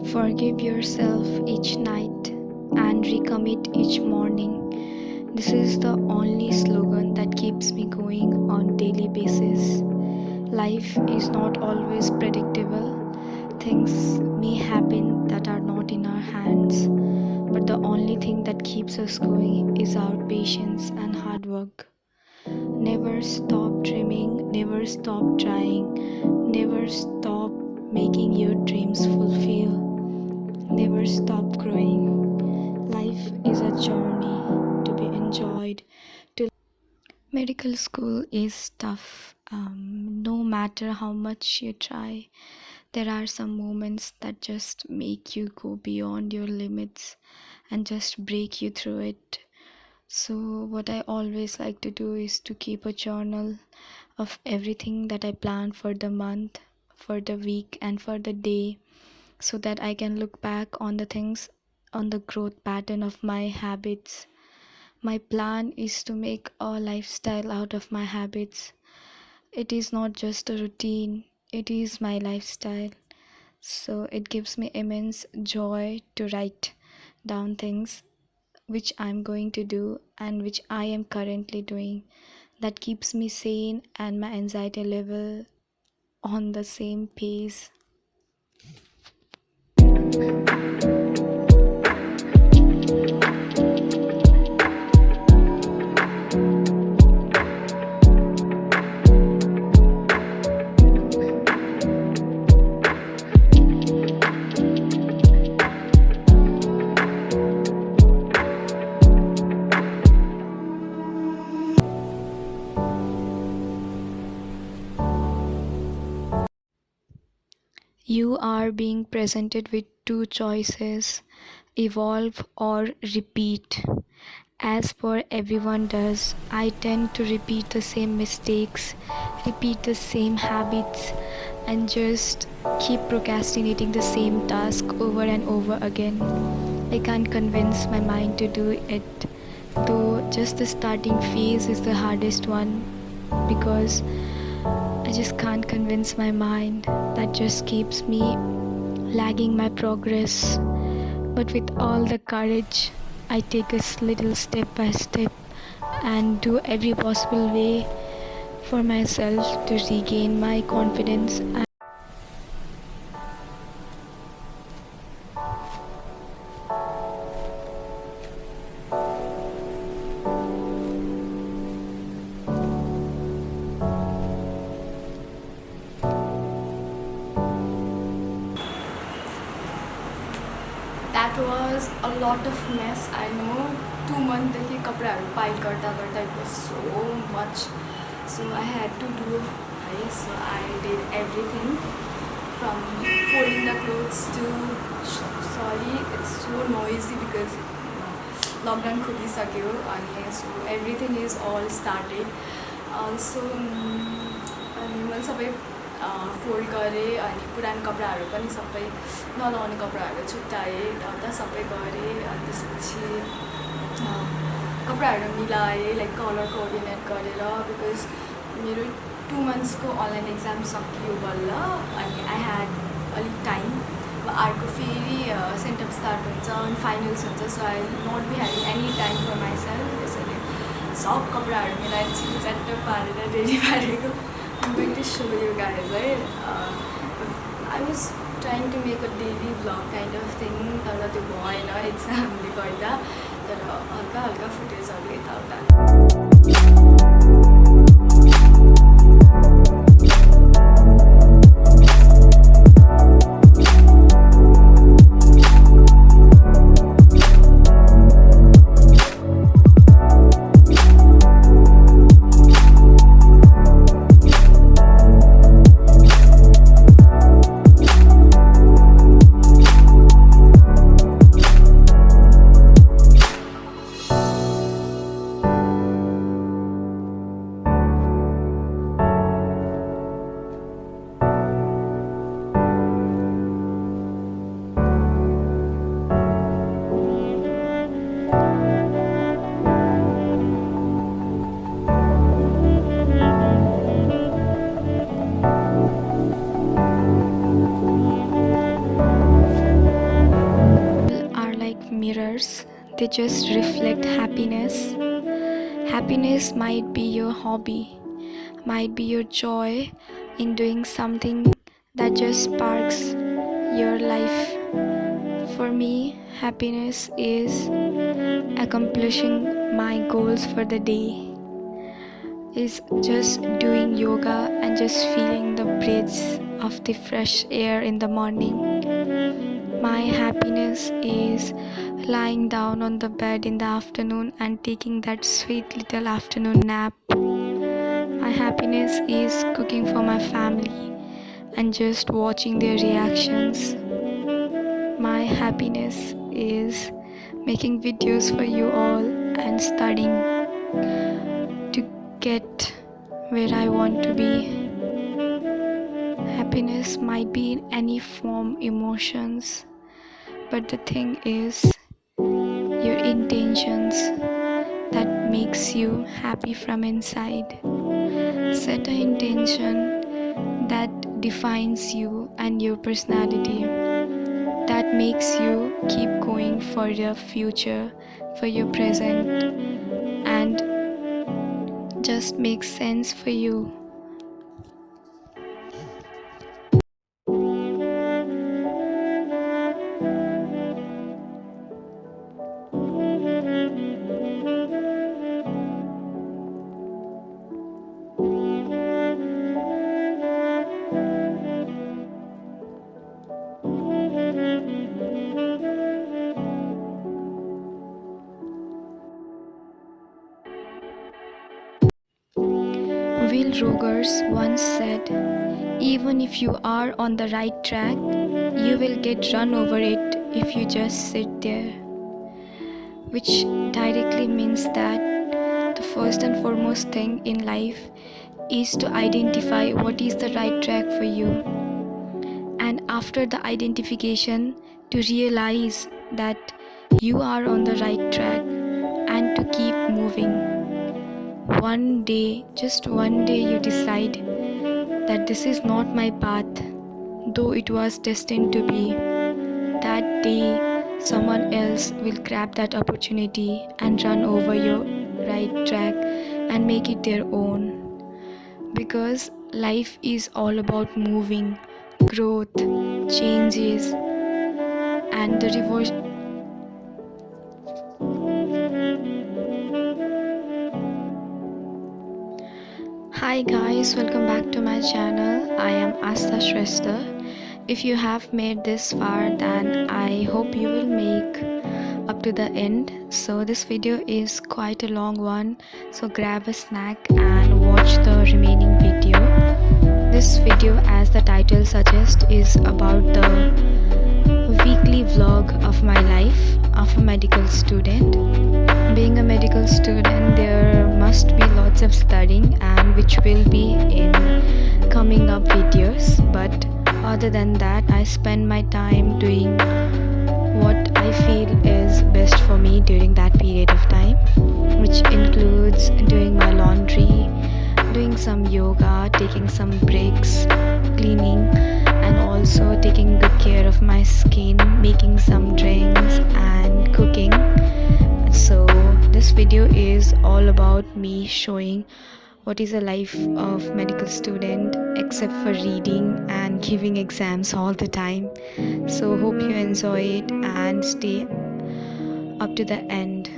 Forgive yourself each night and recommit each morning. This is the only slogan that keeps me going on daily basis. Life is not always predictable. Things may happen that are not in our hands, but the only thing that keeps us going is our patience and hard work. Never stop dreaming, never stop trying, never stop making your dreams fulfill. Never stop growing. Life is a journey to be enjoyed. Medical school is tough. No matter how much you try, there are some moments that just make you go beyond your limits and just break you through it. So, what I always like to do is to keep a journal of everything that I plan for the month, for the week, and for the day, so that I can look back on the things, on the growth pattern of my habits. My plan is to make a lifestyle out of my habits. It is not just a routine, it is my lifestyle. So it gives me immense joy to write down things which I'm going to do and which I am currently doing. That keeps me sane and my anxiety level on the same pace. You are being presented with two choices: evolve or repeat. As per everyone does, I tend to repeat the same mistakes, repeat the same habits, and just keep procrastinating the same task over and over again. I can't convince my mind to do it, though just the starting phase is the hardest one because I just can't convince my mind. That just keeps me lagging my progress. But with all the courage, I take a little step by step and do every possible way for myself to regain my confidence. That was a lot of mess. I know 2 months देखि कपडाहरू pile गर्दा गर्दा it was so much. So I had to do है. So I did everything from folding the clothes to sorry it's so noisy because lockdown खोलिसक्यो अनि so everything is all started. Also अनि मैले सबै fold गरेँ अनि पुरानो कपडाहरू पनि सबै नलाउने कपडाहरू छुट्याएँ यताउता सबै गरेँ अनि त्यसपछि कपडाहरू मिलाएँ लाइक कलर कोअर्डिनेट गरेर बिकज मेरो 2 मन्थ्सको अनलाइन एक्जाम सकियो बल्ल अनि आई ह्याड अलिक टाइम अब अर्को फेरि सेन्टअप स्टार्ट हुन्छ अनि फाइनल्स हुन्छ so I not be having any time for myself त्यसैले सब कपडाहरू मिलाएर छिटो पारेर रेडी पारेको I'm going to show you guys, right? I was trying to make a daily vlog kind of thing, तर त्यो भएन एक्जामले गर्दा तर हल्का हल्का फुटेजहरू यताउता they just reflect happiness. Happiness might be your hobby, might be your joy in doing something that just sparks your life. For me, happiness is accomplishing my goals for the day, is just doing yoga and just feeling the breaths of the fresh air in the morning. My happiness is lying down on the bed in the afternoon and taking that sweet little afternoon nap. My happiness is cooking for my family and just watching their reactions. My happiness is making videos for you all and studying to get where I want to be. Happiness might be in any form, emotions, but the thing is your intentions that makes you happy from inside. Set an intention that defines you and your personality, that makes you keep going for your future, for your present, and just makes sense for you. Will Rogers once said, even if you are on the right track, you will get run over it if you just sit there. Which directly means that the first and foremost thing in life is to identify what is the right track for you. And after the identification, to realize that you are on the right track and to keep moving. One day, just one day, you decide that this is not my path, though it was destined to be. That day, someone else will grab that opportunity and run over your right track and make it their own. Because life is all about moving, growth, changes, and the reverse. Hi guys, welcome back to my channel. I am Aastha Shrestha. If you have made this far, then I hope you will make up to the end. So this video is quite a long one, so grab a snack and watch the remaining video. This video, as the title suggests, is about the weekly vlog of my life of a medical student. Being a medical student, there must be lots of studying, and which will be in coming up videos. But other than that, I spend my time doing what I feel is best for me during that period of time, which includes doing my laundry, doing some yoga, taking some breaks, cleaning, and also taking good care of my skin, making some drinks and cooking. So this video is all about me showing what is a life of medical student except for reading and giving exams all the time. So hope you enjoy it and stay up to the end.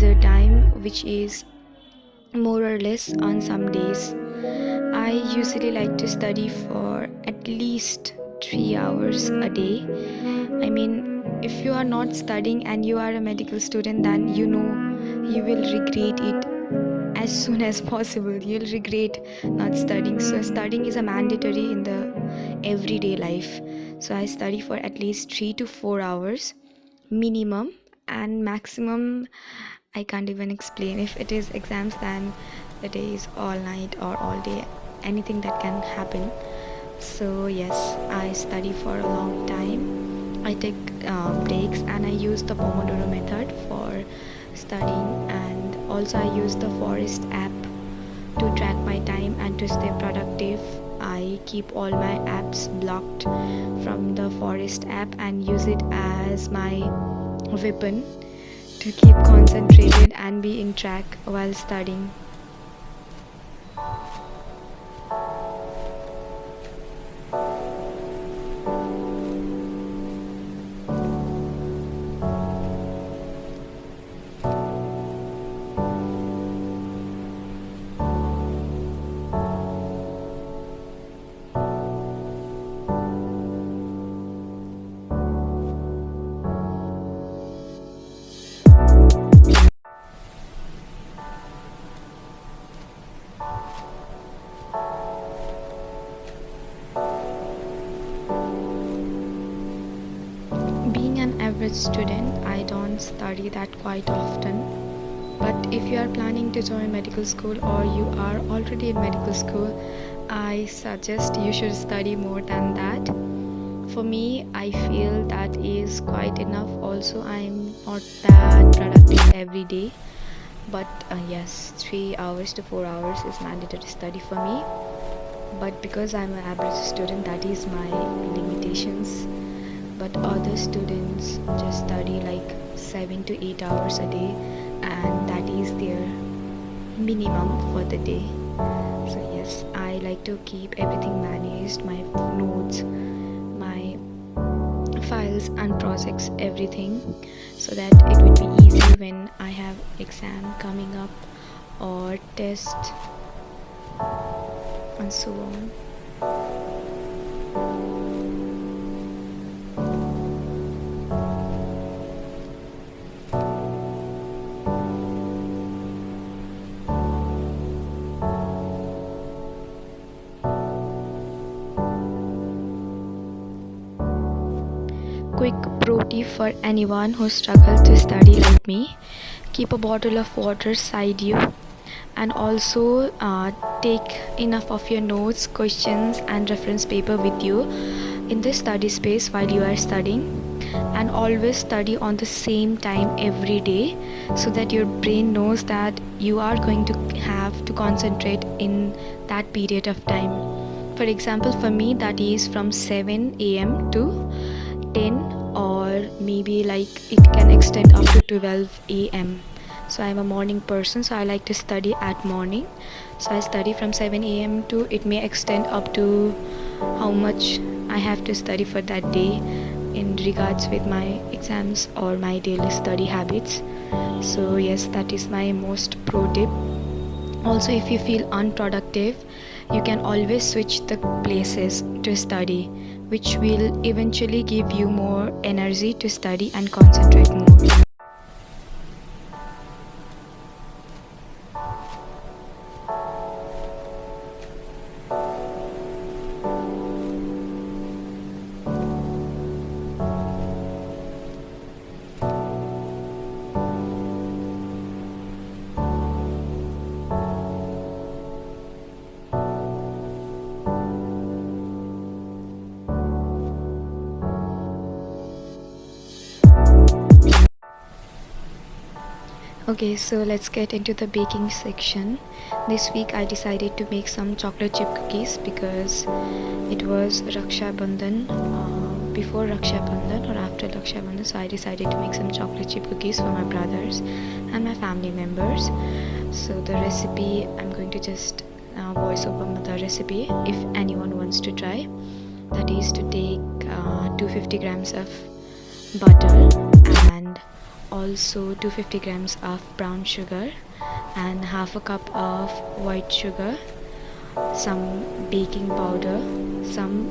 leisure time, which is more or less on some days. I usually like to study for at least 3 hours a day. I mean, if you are not studying and you are a medical student, then you know you will regret it as soon as possible. You'll regret not studying. So studying is a mandatory in the everyday life. So I study for at least 3 to 4 hours minimum, and maximum I can't even explain. If it is exams, then the day is all night or all day, anything that can happen. So yes, I study for a long time. I take breaks, and I use the Pomodoro method for studying, and also I use the Forest app to track my time and to stay productive. I keep all my apps blocked from the Forest app and use it as my weapon to keep concentrated and be in track while studying. Being an average student, I don't study that quite often. But if you are planning to join medical school or you are already in medical school, I suggest you should study more than that. For me, I feel that is quite enough. Also, I'm not that productive every day. But yes, 3 hours to 4 hours is mandatory study for me. But because I'm an average student, that is my limitations. But other students just study like 7 to 8 hours a day, and that is their minimum for the day. So yes, I like to keep everything managed, my notes, my files and projects, everything, so that it would be easy when I have exam coming up or test and so on. Quick pro tip for anyone who struggles to study like me: keep a bottle of water side you, and also take enough of your notes, questions and reference paper with you in the study space while you are studying. And always study on the same time every day, so that your brain knows that you are going to have to concentrate in that period of time. For example, for me, that is from 7 a.m. to 10, or maybe like it can extend up to 12 a.m. So I'm a morning person, so I like to study at morning. So I study from 7 a.m. to, it may extend up to how much I have to study for that day in regards with my exams or my daily study habits. So yes, that is my most pro tip. Also, if you feel unproductive, you can always switch the places to study, which will eventually give you more energy to study and concentrate more. Okay, so let's get into the baking section. This week I decided to make some chocolate chip cookies because it was Raksha Bandhan, before Raksha Bandhan or after Raksha Bandhan. So I decided to make some chocolate chip cookies for my brothers and my family members. So the recipe, I'm going to just voice over the recipe if anyone wants to try. That is to take 250 grams of butter and also 250 grams of brown sugar and half a cup of white sugar, some baking powder,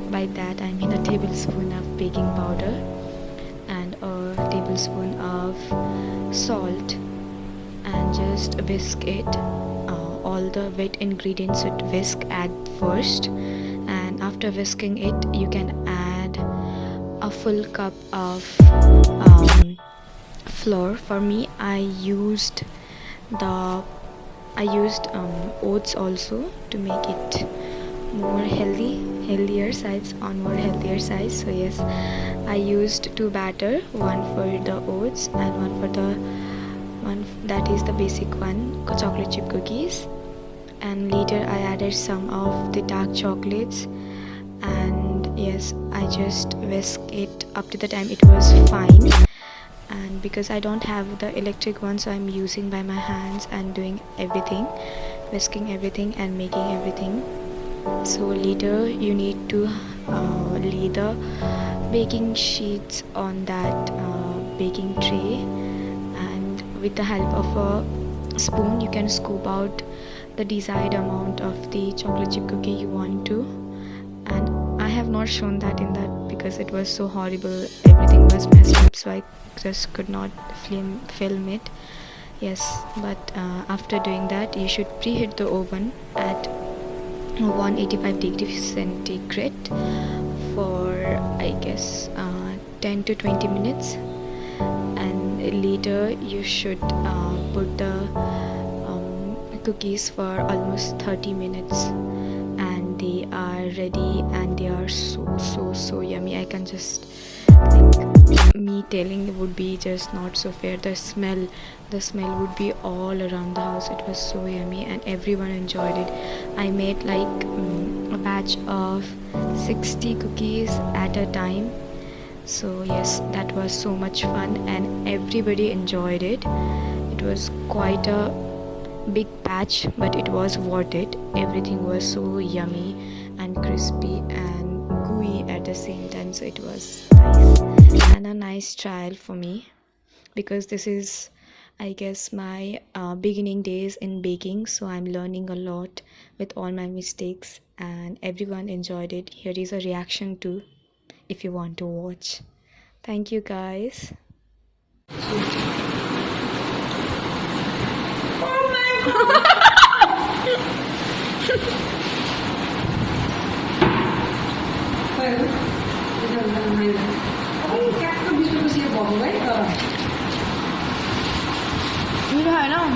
by that I mean a tablespoon of baking powder, and a tablespoon of salt, and just whisk it. All the wet ingredients should whisk at first, and after whisking it you can add a full cup of flour. For me, I used oats also to make it more healthier sides, on more healthier sides. So yes, I used two batter, one for the oats and one for the one that is the basic one, chocolate chip cookies. And later I added some of the dark chocolates, and yes, I just whisked it up to the time it was fine. And because I don't have the electric one, so I'm using by my hands and doing everything, whisking everything and making everything. So later you need to lay the baking sheets on that baking tray, and with the help of a spoon you can scoop out the desired amount of the chocolate chip cookie you want to. And I have not shown that in that because it was so horrible, everything was messed up, so I just could not film it. Yes, but after doing that you should preheat the oven at 185 degrees centigrade for I guess 10 to 20 minutes, and later you should put the cookies for almost 30 minutes, and they are ready, and they are so yummy. I can just, like, me telling it would be just not so fair. The smell would be all around the house. It was so yummy and everyone enjoyed it. I made like a batch of 60 cookies at a time. So yes, that was so much fun and everybody enjoyed it. It was quite a big batch, but it was worth it. Everything was so yummy and crispy and gooey at the same time, so it was nice and a nice trial for me, because this is, I guess, my beginning days in baking, so I'm learning a lot with all my mistakes, and everyone enjoyed it. Here is a reaction too if you want to watch. Thank you guys. như thế nào